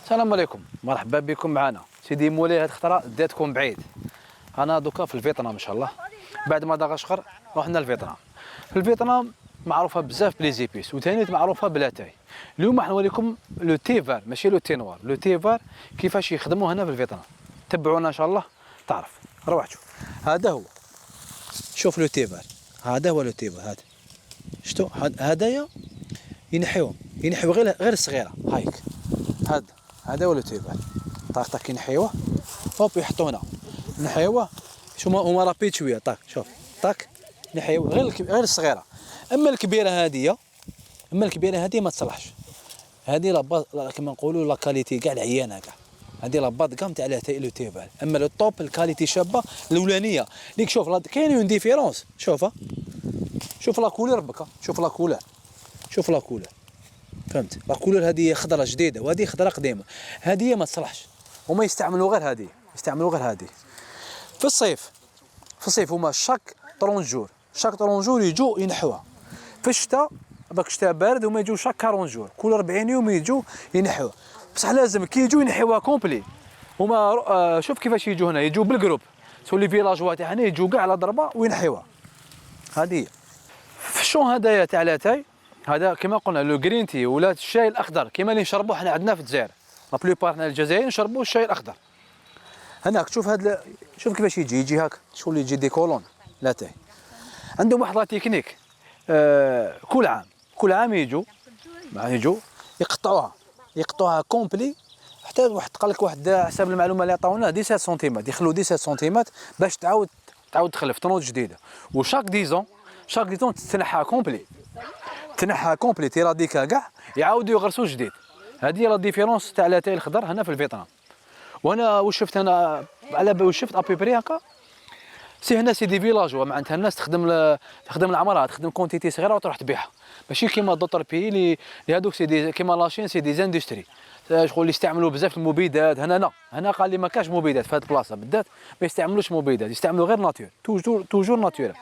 السلام عليكم، مرحبا بكم معنا. سيدي مولاي هاد الخطره داتكم بعيد. انا دوكا في الفيتنام ان شاء الله، بعد مدغشقر رحنا لفيتنام. في الفيتنام معروفه بزاف بلي زيبيس، وثاني معروفه بلاتاي. اليوم راح نوريكم لو تيفار ماشي لو تينوار، لو تيفار كيفاش يخدموا هنا في الفيتنام. تبعونا ان شاء الله تعرف. روح شوف، هذا هو. شوف لو تيفار، هذا هو لو تيفار. هذا شتو هدايا ينحيو غير الصغيره هايك. هذا هو لو تيفار. طاق طاق ينحيوه، هوب يحطونا نحيوه. شو هما رابيد شويه. طاق شوف طاق نحيوه غير الصغيره. اما الكبيره هذه ما تصلحش. هذه لاباز كما نقولوا لا كاليتي كاع العيانه كاع. هذه لاباز كاع تاع لو تيفال. اما لو طوب الكاليتي شابه الاولانيه ليك. شوف كاين اون ديفيرونس. شوفها، شوف لا كولور بكا، شوف لا كولور، شوف لا كولور. فهمت؟ لا كولور هذه خضره جديده وهذه خضره قديمه. هذه ما تصلحش، هما يستعملوا غير هذه، في الصيف هما شاك 30 جور يجوا ينحوها. في الشتاء باك الشتاء بارد هما يجوا شاك 40 جور، كل 40 يوم يجوا ينحوها. بصح لازم كي يجوا ينحوها كومبلي. هما شوف كيفاش يجوا هنا، يجوا بالجروب. سولي فيلاجوا تاع هنا يجوا كاع على ضربه وينحوها. هذه في الشون هدايا تاع لاتاي. هذا كما قلنا لو جرين تي ولا الشاي الاخضر كما اللي نشربوه حنا عندنا في الجزائر. لا بلوبار حنا الجزائر نشربوا الشاي الاخضر. هناك شوف شوف كيفاش يجي هاك، شغل يجي دي كولون لاتاي. عندهم واحد لا تكنيك. كل عام يجوا يقطعوها كومبلي. حتى واحد قال لك، واحد حسب المعلومه اللي عطاونا 17 سنتيمتر، يخلوا 17 سنتيمتر باش تعاود تخلف تنوض جديده. وشاك ديزون تتنحى كومبلي تيراديكا كاع، يعاودوا يغرسوا جديد. هذه لا ديفيرونس تاع لاتاي الخضر هنا في الفيتنام. وانا واش شفت انا على واش شفت ابيبري هكا. هنا سي دي فيلاجوا معناتها الناس تخدم العماره، تخدم كونتيتي صغيره وتروح تبيعها. ماشي كيما دوطر بي اللي هذوك سي دي كيما لاشين سي دي زاندستري شغل يستعملوا بزاف المبيدات. هنا قال لي ما كاش مبيدات في هذه البلاصه بالذات، ما يستعملوش مبيدات، يستعملوا غير ناتور، توجور ناتورال.